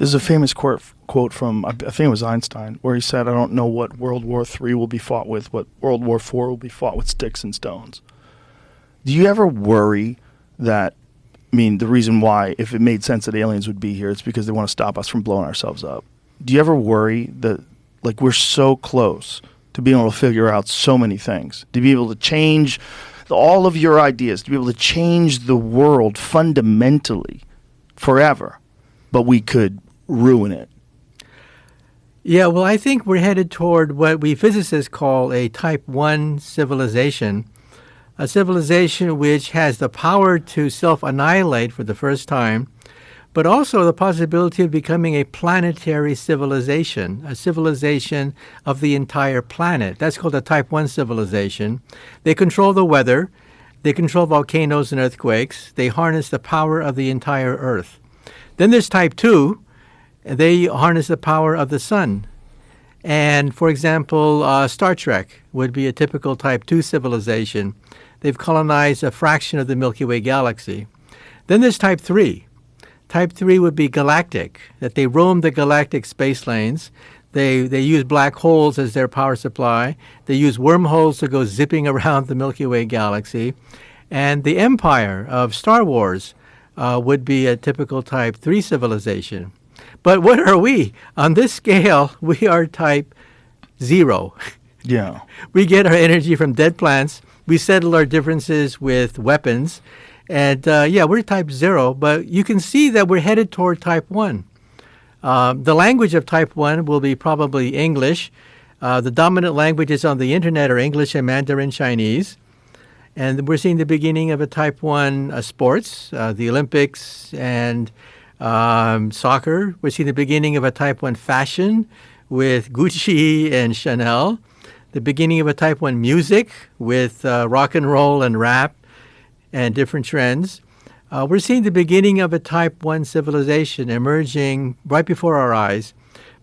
There's a famous quote from, I think it was Einstein, where he said, I don't know what World War III will be fought with, what World War IV will be fought with sticks and stones. Do you ever worry that, I mean, the reason why, if it made sense that aliens would be here, it's because they want to stop us from blowing ourselves up. Do you ever worry that, like, we're so close to being able to figure out so many things, to be able to change all of your ideas, to be able to change the world fundamentally forever, but we could ruin it? Yeah, well, I think we're headed toward what we physicists call a type 1 civilization, a civilization which has the power to self-annihilate for the first time, but also the possibility of becoming a planetary civilization, a civilization of the entire planet. That's called a type 1 civilization. They control the weather. They control volcanoes and earthquakes. They harness the power of the entire Earth. Then there's type 2. They harness the power of the sun. And, for example, Star Trek would be a typical type 2 civilization. They've colonized a fraction of the Milky Way galaxy. Then there's type 3. Type 3 would be galactic, that they roam the galactic space lanes. They use black holes as their power supply. They use wormholes to go zipping around the Milky Way galaxy. And the empire of Star Wars would be a typical type 3 civilization. But what are we? On this scale, we are type 0. Yeah. We get our energy from dead plants. We settle our differences with weapons. And, we're type 0, but you can see that we're headed toward type 1. The language of type 1 will be probably English. The dominant languages on the internet are English and Mandarin Chinese. And we're seeing the beginning of a type 1 sports, the Olympics and soccer. We're seeing the beginning of a type 1 fashion with Gucci and Chanel. The beginning of a type 1 music with rock and roll and rap and different trends. We're seeing the beginning of a type 1 civilization emerging right before our eyes.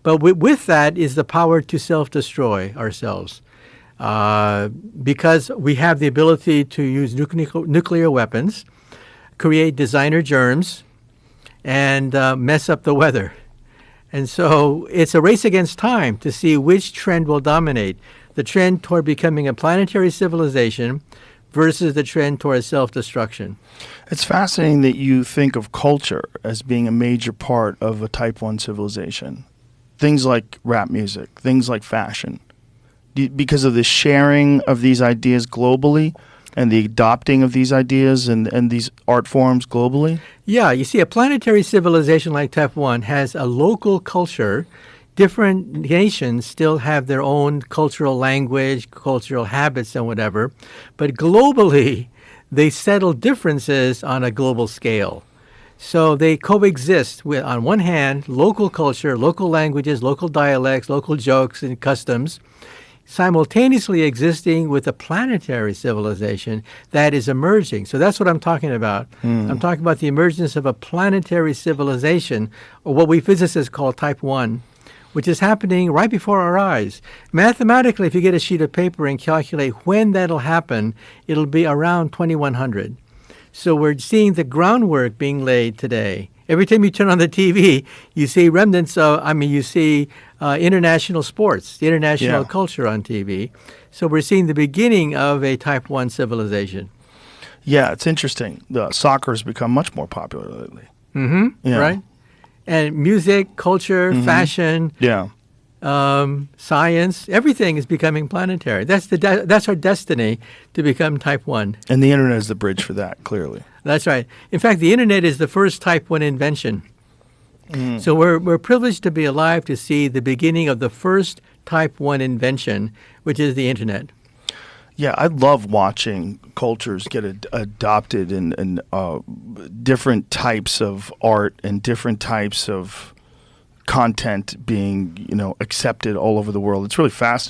But with that is the power to self-destroy ourselves. Because we have the ability to use nuclear weapons, create designer germs, and mess up the weather. And so it's a race against time to see which trend will dominate. The trend toward becoming a planetary civilization versus the trend towards self-destruction. It's fascinating that you think of culture as being a major part of a type 1 civilization. Things like rap music, things like fashion. Because of the sharing of these ideas globally and the adopting of these ideas and these art forms globally? Yeah, you see, a planetary civilization like type 1 has a local culture. Different nations still have their own cultural language, cultural habits, and whatever. But globally, they settle differences on a global scale. So they coexist with, on one hand, local culture, local languages, local dialects, local jokes and customs, simultaneously existing with a planetary civilization that is emerging. So that's what I'm talking about. I'm talking about the emergence of a planetary civilization, or what we physicists call type 1. Which is happening right before our eyes. Mathematically, if you get a sheet of paper and calculate when that'll happen, it'll be around 2100. So we're seeing the groundwork being laid today. Every time you turn on the TV, you see remnants of, you see international sports, the international culture on TV. So we're seeing the beginning of a type 1 civilization. Yeah, it's interesting. The soccer has become much more popular lately. Yeah. Right? And music, culture, fashion, science, everything is becoming planetary. That's our destiny, to become type 1. And the internet is the bridge for that, clearly. That's right. In fact, the internet is the first type 1 invention. So we're privileged to be alive to see the beginning of the first type 1 invention, which is the internet. Yeah, I love watching cultures get adopted and different types of art and different types of content being, accepted all over the world. It's really fascinating.